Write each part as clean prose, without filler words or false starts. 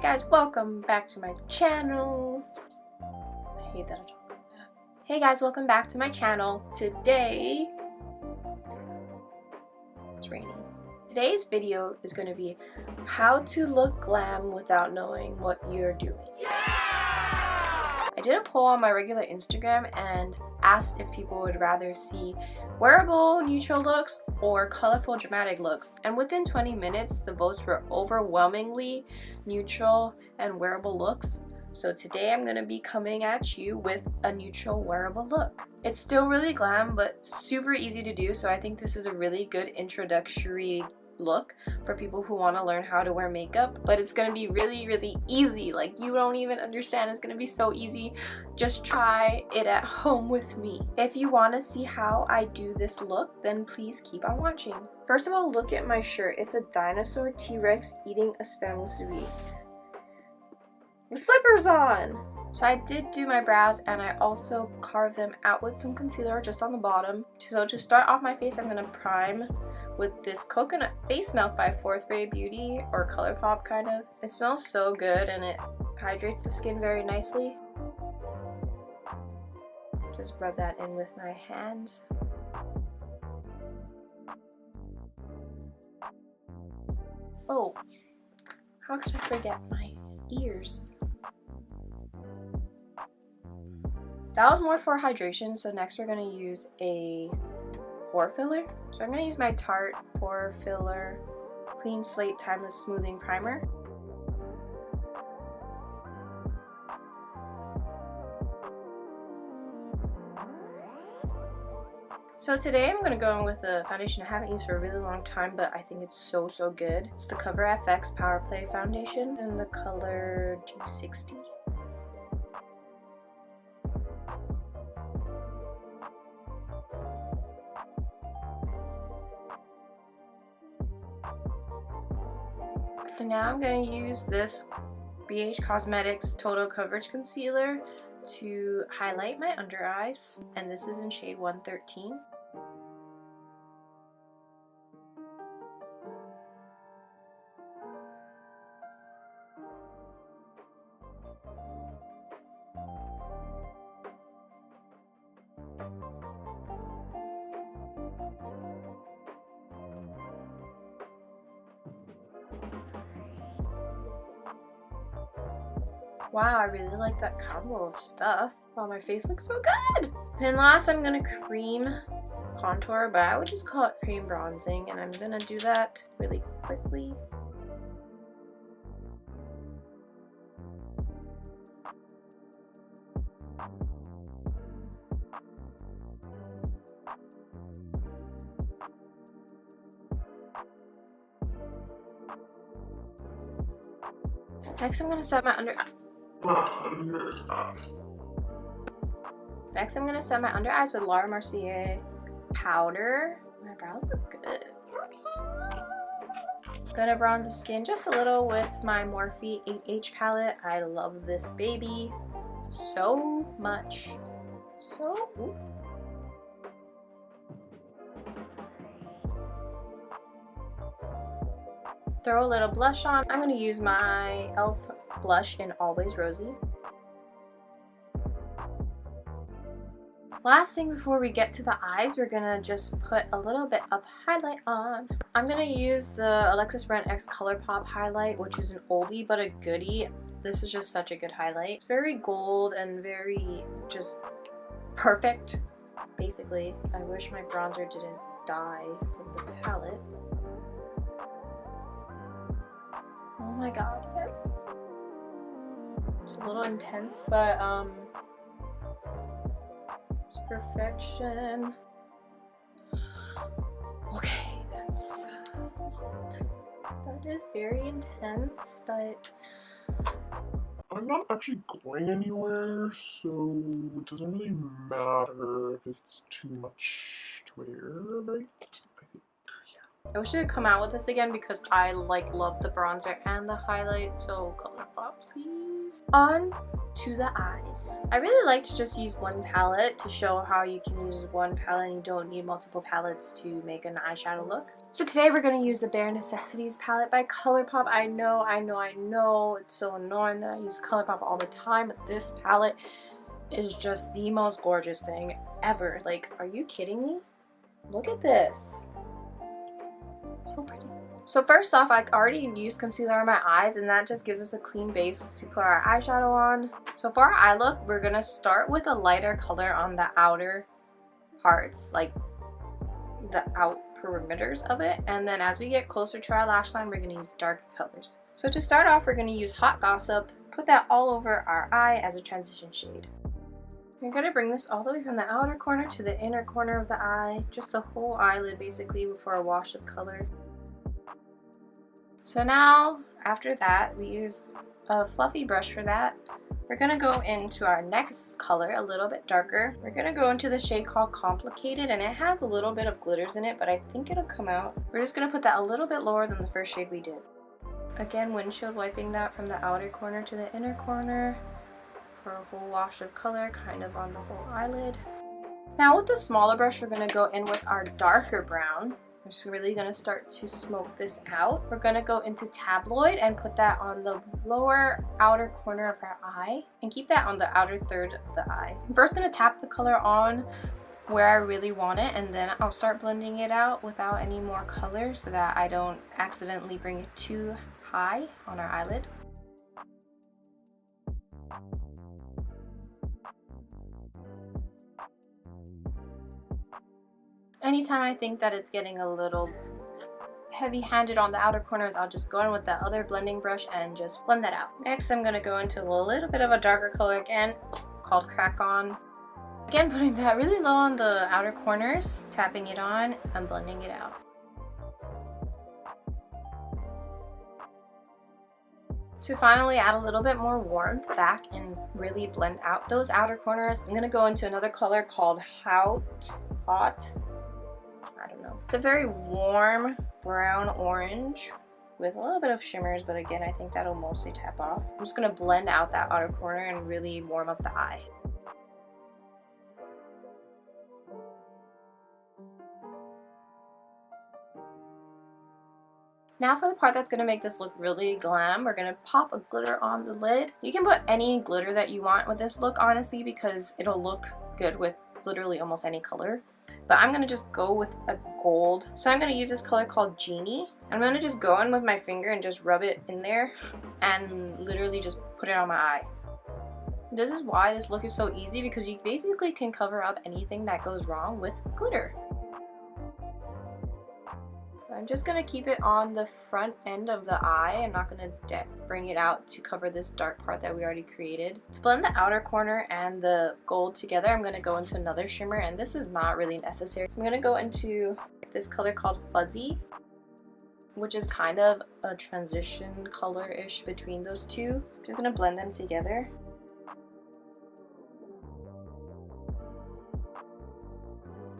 guys, welcome back to my channel. I hate that I talk like that. Hey guys, welcome back to my channel. Today, it's raining. Today's video is going to be how to look glam without knowing what you're doing. I did a poll on my regular Instagram and asked if people would rather see wearable neutral looks or colorful dramatic looks, and within 20 minutes the votes were overwhelmingly neutral and wearable looks. So today I'm going to be coming at you with a neutral wearable look. It's still really glam but super easy to do, so I think this is a really good introductory look for people who want to learn how to wear makeup, but it's going to be really easy. Like, you don't even understand. It's going to be so easy. Just try it at home with me. If you want to see how I do this look, then please keep on watching. First of all, look at my shirt. It's a dinosaur T-Rex eating a spam musubi with slippers on. So I did do my brows and I also carved them out with some concealer just on the bottom. So to start off my face, I'm going to prime with this coconut face milk by 4th Grade Beauty, or ColourPop kind of. It smells so good and it hydrates the skin very nicely. Just rub that in with my hands. Oh, how could I forget my ears? That was more for hydration, so next we're going to use a pore filler. So I'm going to use my Tarte Pore Filler Clean Slate Timeless Smoothing Primer. So today I'm going to go in with a foundation I haven't used for a really long time, but I think it's so good. It's the Cover FX Power Play Foundation in the color G60. And now I'm going to use this BH Cosmetics Total Coverage Concealer to highlight my under eyes, and this is in shade 113. Wow, I really like that combo of stuff. Wow, my face looks so good! Then last I'm gonna cream contour, but I would just call it cream bronzing, and I'm gonna do that really quickly. Next I'm gonna set my under eyes with Laura Mercier powder. My brows look good. Gonna bronze the skin just a little with my Morphe 8H palette. I love this baby so much. Ooh. Throw a little blush on. I'm gonna use my e.l.f. blush in Always Rosy. Last thing before we get to the eyes, we're gonna just put a little bit of highlight on. I'm gonna use the Alexis Brent X ColourPop highlight, which is an oldie but a goodie. This is just such a good highlight. It's very gold and very just perfect, basically. I wish my bronzer didn't die from the palette. Oh my god, yes. It's a little intense, but it's perfection. Okay, that's a lot. That is very intense, but I'm not actually going anywhere, so it doesn't really matter if it's too much to wear, right? I think, yeah. I wish it would come out with this again because I like love the bronzer and the highlight. So ColourPop, please. On to the eyes. I really like to just use one palette to show how you can use one palette and you don't need multiple palettes to make an eyeshadow look. So today we're going to use the Bare Necessities palette by ColourPop. I know it's so annoying that I use ColourPop all the time, but this palette is just the most gorgeous thing ever. Like, are you kidding me? Look at this. So pretty. So first off, I already used concealer on my eyes, and that just gives us a clean base to put our eyeshadow on. So for our eye look, we're gonna start with a lighter color on the outer parts, like the out perimeters of it, and then as we get closer to our lash line, we're gonna use darker colors. So to start off, we're gonna use Hot Gossip, put that all over our eye as a transition shade. You're going to bring this all the way from the outer corner to the inner corner of the eye, just the whole eyelid basically, for a wash of color. So now, after that, we use a fluffy brush for that. We're going to go into our next color, a little bit darker. We're going to go into the shade called Complicated, and it has a little bit of glitters in it, but I think it'll come out. We're just going to put that a little bit lower than the first shade we did. Again, windshield wiping that from the outer corner to the inner corner, for a whole wash of color kind of on the whole eyelid. Now with the smaller brush, we're going to go in with our darker brown. We're just really going to start to smoke this out. We're going to go into Tabloid and put that on the lower outer corner of our eye and keep that on the outer third of the eye. I'm first going to tap the color on where I really want it, and then I'll start blending it out without any more color so that I don't accidentally bring it too high on our eyelid. Anytime I think that it's getting a little heavy-handed on the outer corners, I'll just go in with that other blending brush and just blend that out. Next, I'm going to go into a little bit of a darker color again, called Crack On. Again, putting that really low on the outer corners, tapping it on, and blending it out. To finally add a little bit more warmth back and really blend out those outer corners, I'm going to go into another color called Hot. I don't know. It's a very warm brown orange with a little bit of shimmers, but again, I think that'll mostly tap off. I'm just going to blend out that outer corner and really warm up the eye. Now for the part that's going to make this look really glam, we're going to pop a glitter on the lid. You can put any glitter that you want with this look, honestly, because it'll look good with literally almost any color. But I'm going to just go with a gold. So I'm going to use this color called Genie. I'm going to just go in with my finger and just rub it in there and literally just put it on my eye. This is why this look is so easy, because you basically can cover up anything that goes wrong with glitter. I'm just going to keep it on the front end of the eye. I'm not going to bring it out to cover this dark part that we already created. To blend the outer corner and the gold together, I'm going to go into another shimmer, and this is not really necessary. So I'm going to go into this color called Fuzzy, which is kind of a transition color-ish between those two. I'm just going to blend them together.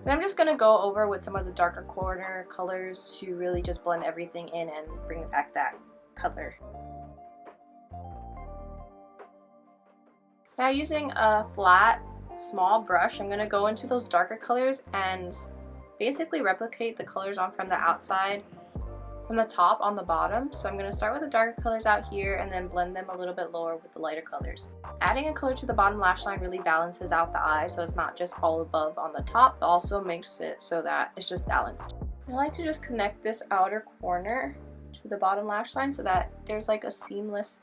Then I'm just going to go over with some of the darker corner colors to really just blend everything in and bring back that color. Now using a flat, small brush, I'm going to go into those darker colors and basically replicate the colors on from the outside, from the top on the bottom. So I'm going to start with the darker colors out here and then blend them a little bit lower with the lighter colors. Adding a color to the bottom lash line really balances out the eye, so it's not just all above on the top. It also makes it so that it's just balanced. I like to just connect this outer corner to the bottom lash line so that there's like a seamless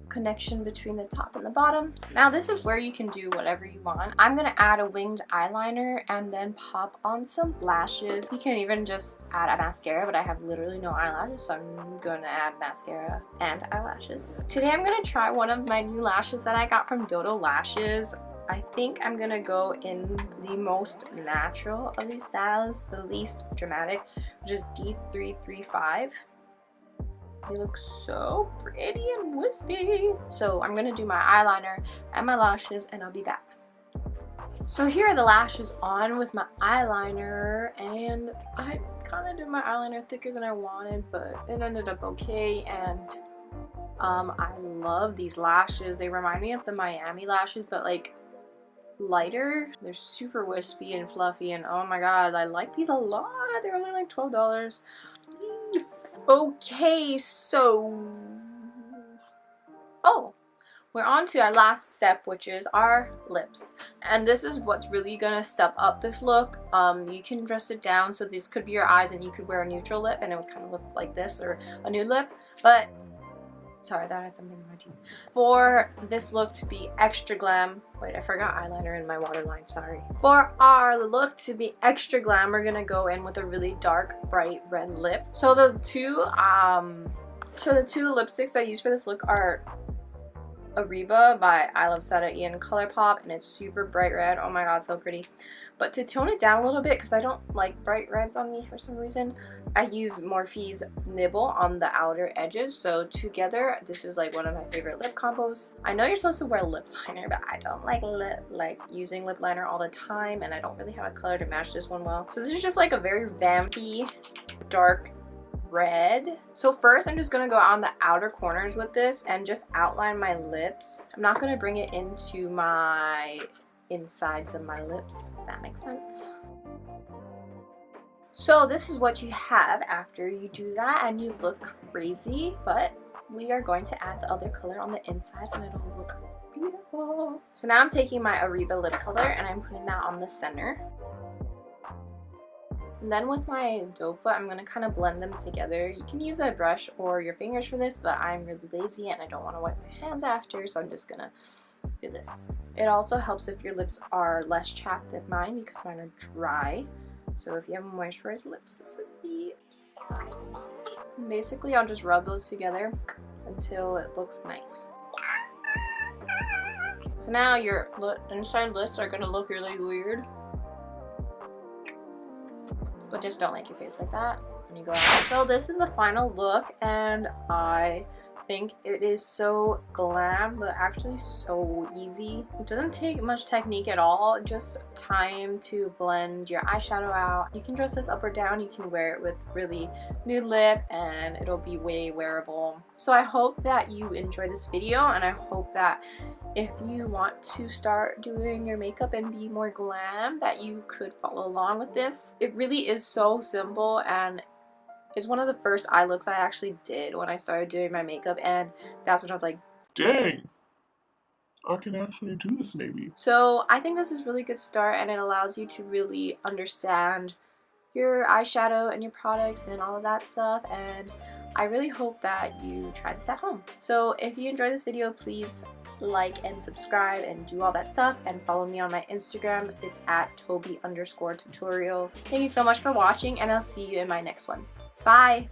connection between the top and the bottom. Now this is where you can do whatever you want. I'm going to add a winged eyeliner and then pop on some lashes. You can even just add a mascara, but I have literally no eyelashes, so I'm going to add mascara and eyelashes. Today I'm going to try one of my new lashes that I got from Dodo Lashes. I think I'm going to go in the most natural of these styles, the least dramatic, which is D335. They look so pretty and wispy. So I'm going to do my eyeliner and my lashes, and I'll be back. So here are the lashes on with my eyeliner, and I kind of did my eyeliner thicker than I wanted, but it ended up okay. And I love these lashes. They remind me of the Miami lashes, but like lighter. They're super wispy and fluffy, and oh my god, I like these a lot. They're only like $12. Okay, so we're on to our last step, which is our lips. And this is what's really gonna step up this look. You can dress it down, so this could be your eyes and you could wear a neutral lip and it would kind of look like this, or a nude lip. But sorry, that had something in my teeth. For this look to be extra glam, wait, I forgot eyeliner in my waterline, sorry. For our look to be extra glam, we're gonna go in with a really dark, bright red lip. So the two lipsticks I use for this look are Ariba by I Love Sada Ian ColourPop, and it's super bright red. Oh my god, so pretty. But to tone it down a little bit, because I don't like bright reds on me for some reason, I use Morphe's Nibble on the outer edges. So together, this is like one of my favorite lip combos. I know you're supposed to wear lip liner, but I don't like using lip liner all the time, and I don't really have a color to match this one well. So this is just like a very vampy, dark red. So first I'm just gonna go on the outer corners with this and just outline my lips. I'm not gonna bring it into my insides of my lips, if that makes sense. So this is what you have after you do that, and you look crazy, but we are going to add the other color on the insides and it'll look beautiful. So now I'm taking my Ariba lip color and I'm putting that on the center. And then with my doe foot, I'm going to kind of blend them together. You can use a brush or your fingers for this, but I'm really lazy and I don't want to wipe my hands after, so I'm just going to do this. It also helps if your lips are less chapped than mine, because mine are dry. So if you have moisturized lips, this would be so easy. Basically, I'll just rub those together until it looks nice. So now your inside lips are going to look really weird. But just don't like your face like that when you go out. So this is the final look, and I think it is so glam, but actually so easy. It doesn't take much technique at all, just time to blend your eyeshadow out. You can dress this up or down. You can wear it with really nude lip and it'll be way wearable. So I hope that you enjoy this video, and I hope that if you want to start doing your makeup and be more glam, that you could follow along with this. It really is so simple, and it's one of the first eye looks I actually did when I started doing my makeup, and that's when I was like, Dang, I can actually do this maybe. so I think this is a really good start, and it allows you to really understand your eyeshadow and your products and all of that stuff, and I really hope that you try this at home. So if you enjoyed this video, please like and subscribe and do all that stuff, and follow me on my Instagram. It's at Toby_tutorials. Thank you so much for watching, and I'll see you in my next one. Bye!